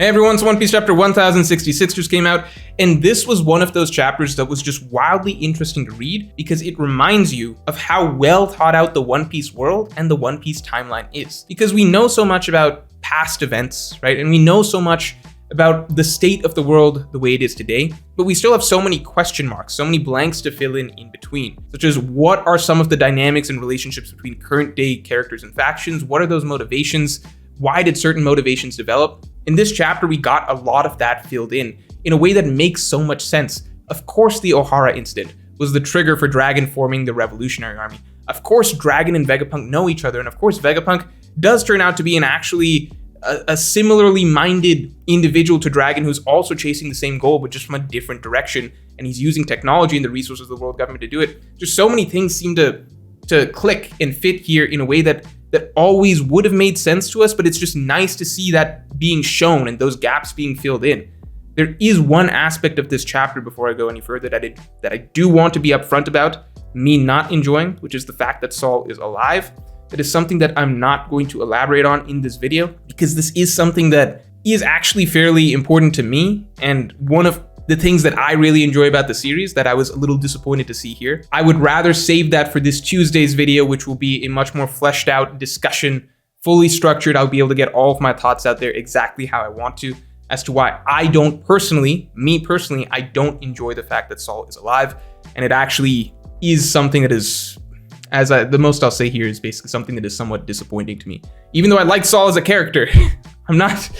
Hey everyone, it's One Piece chapter 1066 just came out, and this was one of those chapters that was just wildly interesting to read because it reminds you of how well thought out the One Piece world and the One Piece timeline is. Because we know so much about past events, right? And we know so much about the state of the world the way it is today, but we still have so many question marks, so many blanks to fill in between, such as what are some of the dynamics and relationships between current day characters and factions? What are those motivations? Why did certain motivations develop? In this chapter, we got a lot of that filled in a way that makes so much sense. Of course, the Ohara incident was the trigger for Dragon forming the Revolutionary Army. Of course, Dragon and Vegapunk know each other, and of course, Vegapunk does turn out to be a similarly minded individual to Dragon who's also chasing the same goal, but just from a different direction, and he's using technology and the resources of the world government to do it. Just so many things seem to click and fit here in a way that always would have made sense to us, but it's just nice to see that being shown and those gaps being filled in. There is one aspect of this chapter before I go any further that I do want to be upfront about, me not enjoying, which is the fact that Saul is alive. That is something that I'm not going to elaborate on in this video, because this is something that is actually fairly important to me, and one of the things that I really enjoy about the series that I was a little disappointed to see here. I would rather save that for this Tuesday's video, which will be a much more fleshed out discussion, fully structured. I'll be able to get all of my thoughts out there exactly how I want to, as to why I don't personally, I don't enjoy the fact that Saul is alive. And it actually is something that is, the most I'll say here is basically something that is somewhat disappointing to me. Even though I like Saul as a character, I'm not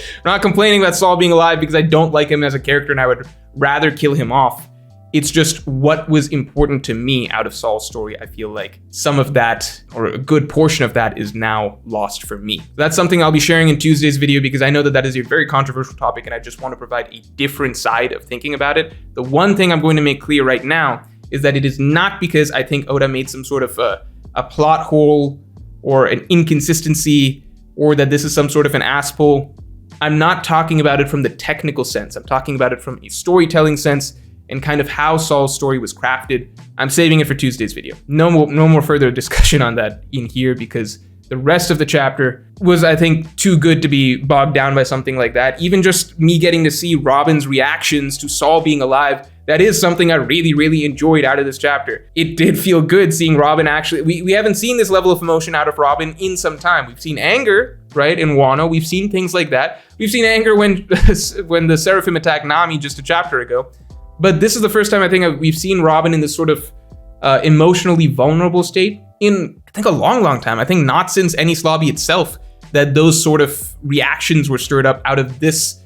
complaining about Saul being alive because I don't like him as a character and I would rather kill him off. It's just what was important to me out of Saul's story. I feel like some of that, or a good portion of that, is now lost for me. That's something I'll be sharing in Tuesday's video because I know that is a very controversial topic and I just want to provide a different side of thinking about it. The one thing I'm going to make clear right now is that it is not because I think Oda made some sort of a plot hole or an inconsistency, or that this is some sort of an ass pull. I'm not talking about it from the technical sense. I'm talking about it from a storytelling sense and kind of how Saul's story was crafted. I'm saving it for Tuesday's video. No more further discussion on that in here because the rest of the chapter was, I think, too good to be bogged down by something like that. Even just me getting to see Robin's reactions to Saul being alive, that is something I really, really enjoyed out of this chapter. It did feel good seeing Robin actually, we haven't seen this level of emotion out of Robin in some time. We've seen anger, right, in Wano. We've seen things like that. We've seen anger when the Seraphim attacked Nami just a chapter ago. But this is the first time I think we've seen Robin in this sort of emotionally vulnerable state in, I think, a long, long time. I think not since Enies Lobby itself that those sort of reactions were stirred up out of this,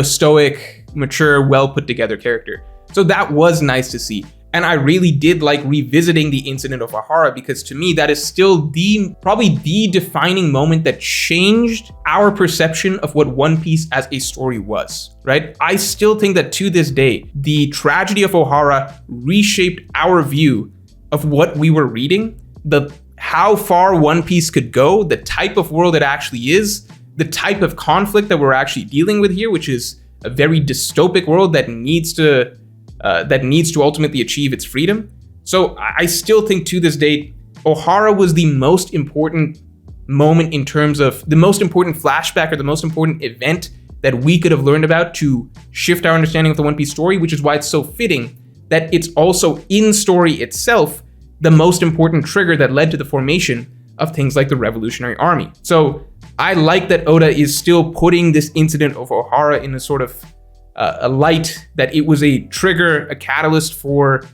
stoic, mature, well put together character. So that was nice to see. And I really did like revisiting the incident of Ohara because to me, that is still probably the defining moment that changed our perception of what One Piece as a story was, right? I still think that to this day, the tragedy of Ohara reshaped our view of what we were reading, how far One Piece could go, the type of world it actually is, the type of conflict that we're actually dealing with here, which is a very dystopic world that needs to ultimately achieve its freedom. So I still think to this date, Ohara was the most important moment in terms of the most important flashback or the most important event that we could have learned about to shift our understanding of the One Piece story, which is why it's so fitting that it's also in story itself the most important trigger that led to the formation of things like the Revolutionary Army. So I like that Oda is still putting this incident of Ohara in a sort of a light, that it was a trigger, a catalyst for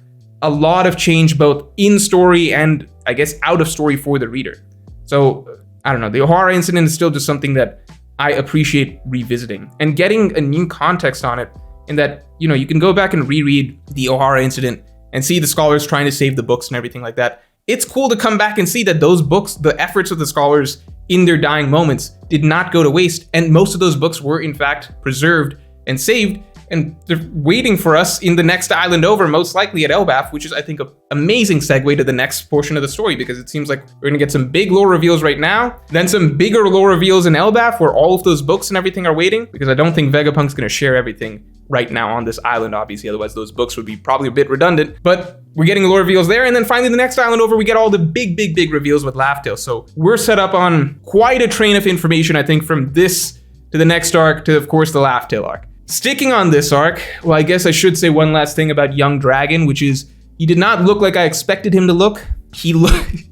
a lot of change, both in story and I guess out of story for the reader. So I don't know, the Ohara incident is still just something that I appreciate revisiting and getting a new context on it, in that, you can go back and reread the Ohara incident and see the scholars trying to save the books and everything like that. It's cool to come back and see that those books, the efforts of the scholars in their dying moments, did not go to waste. And most of those books were in fact preserved and saved, and they're waiting for us in the next island over, most likely at Elbaf, which is, I think, an amazing segue to the next portion of the story, because it seems like we're gonna get some big lore reveals right now, then some bigger lore reveals in Elbaf, where all of those books and everything are waiting, because I don't think Vegapunk's gonna share everything right now on this island, obviously, otherwise those books would be probably a bit redundant, but we're getting lore reveals there, and then finally the next island over, we get all the big reveals with Laugh Tale. So we're set up on quite a train of information, I think, from this to the next arc, to of course the Laugh Tale arc. Sticking on this arc, well, I guess I should say one last thing about young Dragon, which is he did not look like I expected him to look. He looked...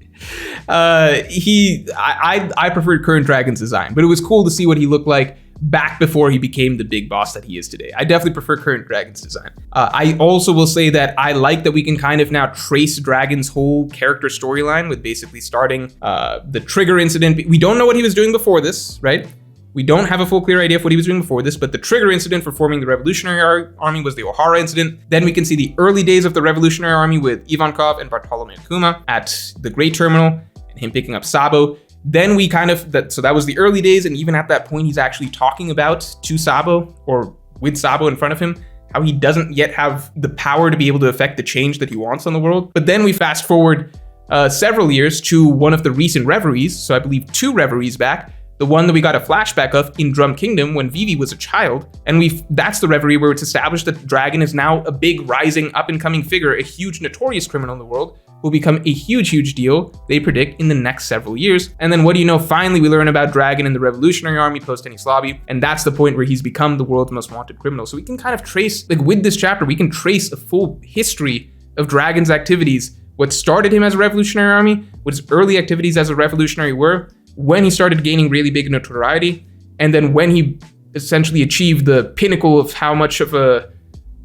I preferred current Dragon's design, but it was cool to see what he looked like back before he became the big boss that he is today. I definitely prefer current Dragon's design. I also will say that I like that we can kind of now trace Dragon's whole character storyline with basically starting the Trigger incident. We don't know what he was doing before this, right? We don't have a full clear idea of what he was doing before this, but the Trigger incident for forming the Revolutionary Army was the O'Hara incident. Then we can see the early days of the Revolutionary Army with Ivankov and Bartholomew Kuma at the Great Terminal and him picking up Sabo. Then we so that was the early days, and even at that point, he's actually talking about to Sabo, or with Sabo in front of him, how he doesn't yet have the power to be able to affect the change that he wants on the world. But then we fast forward several years to one of the recent reveries, so I believe 2 reveries back, the one that we got a flashback of in Drum Kingdom when Vivi was a child, and that's the reverie where it's established that Dragon is now a big, rising, up-and-coming figure, a huge, notorious criminal in the world, will become a huge deal, they predict, in the next several years. And then what do you know, finally we learn about Dragon in the Revolutionary Army post-Enies Lobby, and that's the point where he's become the world's most wanted criminal. So we can kind of trace, like with this chapter, we can trace a full history of Dragon's activities, what started him as a Revolutionary Army, what his early activities as a revolutionary were, when he started gaining really big notoriety, and then when he essentially achieved the pinnacle of how much of a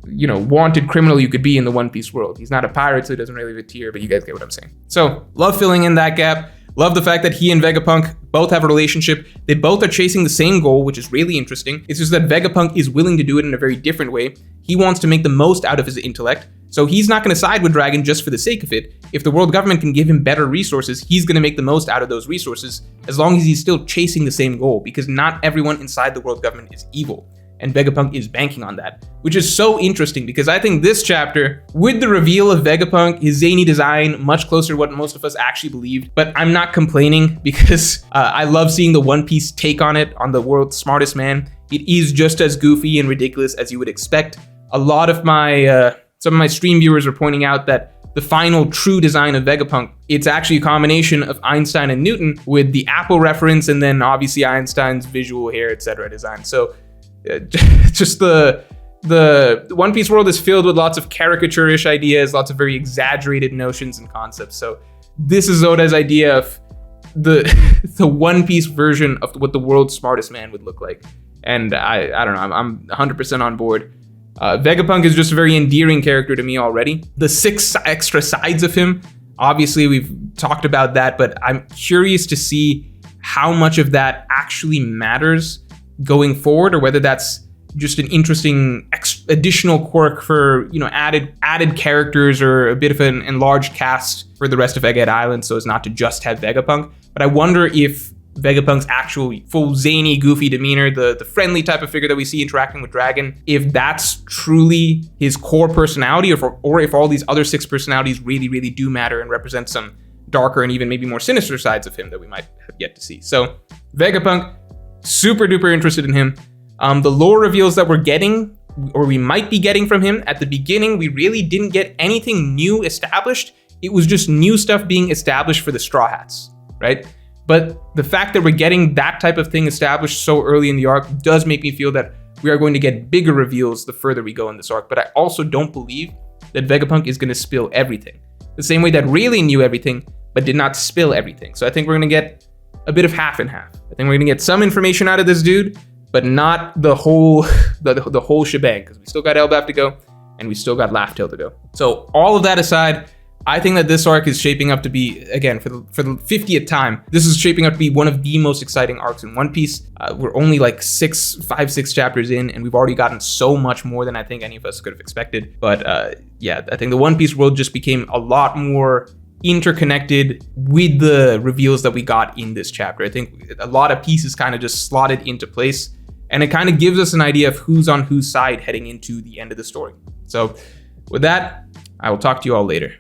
wanted criminal you could be in the One Piece world. He's not a pirate, so he doesn't really have a tier, but you guys get what I'm saying. So, love filling in that gap. Love the fact that he and Vegapunk both have a relationship. They both are chasing the same goal, which is really interesting. It's just that Vegapunk is willing to do it in a very different way. He wants to make the most out of his intellect, so he's not going to side with Dragon just for the sake of it. If the world government can give him better resources, he's going to make the most out of those resources, as long as he's still chasing the same goal, because not everyone inside the world government is evil. And Vegapunk is banking on that, which is so interesting because I think this chapter, with the reveal of Vegapunk, his zany design, much closer to what most of us actually believed, but I'm not complaining because I love seeing the One Piece take on it, on the world's smartest man. It is just as goofy and ridiculous as you would expect. A lot of my, some of my stream viewers are pointing out that the final true design of Vegapunk, it's actually a combination of Einstein and Newton with the Apple reference and then obviously Einstein's visual hair, etc. design. So just the One Piece world is filled with lots of caricature-ish ideas, lots of very exaggerated notions and concepts. So this is Oda's idea of the One Piece version of what the world's smartest man would look like. And I don't know, I'm 100% on board. Vegapunk is just a very endearing character to me already. The 6 extra sides of him, obviously we've talked about that, but I'm curious to see how much of that actually matters going forward, or whether that's just an interesting additional quirk for added characters or a bit of an enlarged cast for the rest of Egghead Island, so as not to just have Vegapunk. But I wonder if Vegapunk's actual full zany, goofy demeanor, the friendly type of figure that we see interacting with Dragon, if that's truly his core personality, or if all these other 6 personalities really do matter and represent some darker and even maybe more sinister sides of him that we might have yet to see. So Vegapunk, super duper interested in him. The lore reveals that we're getting, or we might be getting from him, at the beginning, we really didn't get anything new established. It was just new stuff being established for the Straw Hats, right? But the fact that we're getting that type of thing established so early in the arc does make me feel that we are going to get bigger reveals the further we go in this arc. But I also don't believe that Vegapunk is going to spill everything, the same way that Rayleigh knew everything, but did not spill everything. So I think we're going to get a bit of half and half. I think we're going to get some information out of this dude, but not the whole the whole shebang, because we still got Elbaf to go, and we still got Laugh Tale to go. So all of that aside, I think that this arc is shaping up to be, again, for the 50th time, this is shaping up to be one of the most exciting arcs in One Piece. We're only like 5-6 chapters in, and we've already gotten so much more than I think any of us could have expected. But yeah, I think the One Piece world just became a lot more interconnected with the reveals that we got in this chapter. I think a lot of pieces kind of just slotted into place, and it kind of gives us an idea of who's on whose side heading into the end of the story. So with that, I will talk to you all later.